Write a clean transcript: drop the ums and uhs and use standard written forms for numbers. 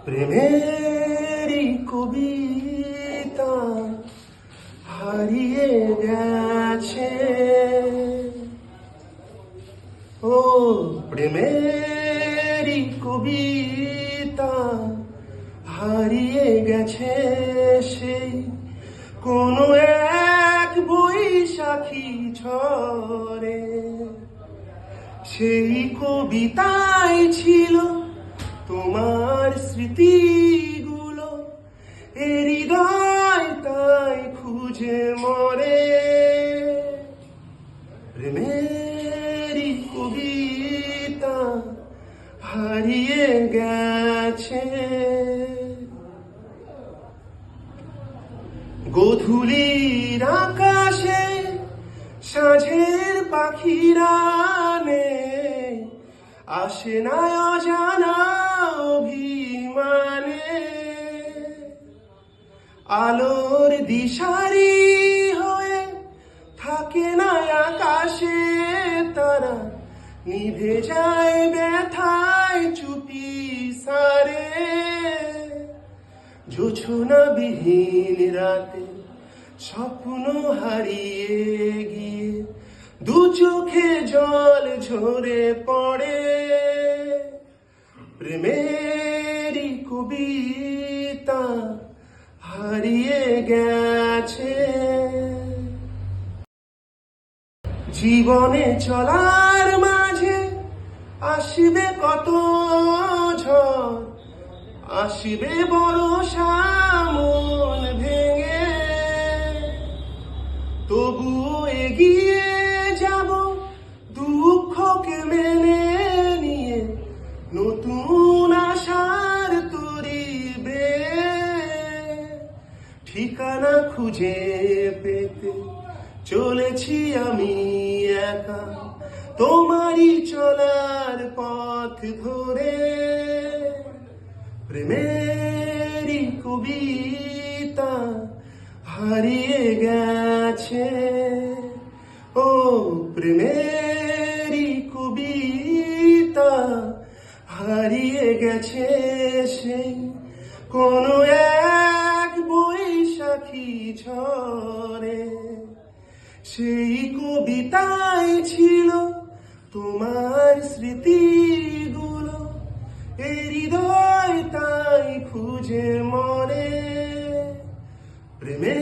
প্রেমেরই কবিতা হারিয়ে গেছে। ও প্রেমেরই কবিতা হারিয়ে গেছে সেই কোনো এক বৈশাখী ঝড়ে। সেই কবিতায় ছিল তোমার স্মৃতিগুলো, এ হৃদয় তাই খুঁজে মরে। প্রেমেরই কবিতা হারিয়ে গেছে। গধূলির আকাশে সাঁঝের পাখিরা নেই, আসে না অজানা অভিমানে। আলোর দিশারি হয়ে থাকে না আকাশে তারা, নিভে যায় ব্যথায় চুপি সারে। জোছনা বিহীন রাতে স্বপ্ন হারিয়ে গিয়ে দু চোখে জল ঝরে পড়ে। প্রেমেরই কবিতা হারিয়ে গেছে। জীবনে চলার মাঝে আসবে কত ঝড়, আসবে বর্ষা মন ভেঙে। তবুও এগিয়ে যাব দুঃখকে মেনে নিয়ে, নতুন আশার তরি বেয়ে। ঠিকানা খুঁজে পেতে চলেছি আমি একা, তোমারই চলার পথ ধরে। প্রেমেরই কবিতা হারিয়ে গেছে। ও প্রেমেরই কবিতা হারিয়ে গেছে সেই কোনো এক বৈশাখী ঝড়ে। সেই কবিতায় ছিল তোমার স্মৃতিগুলো, এ হৃদয় তাই খুঁজে মরে। প্রেমে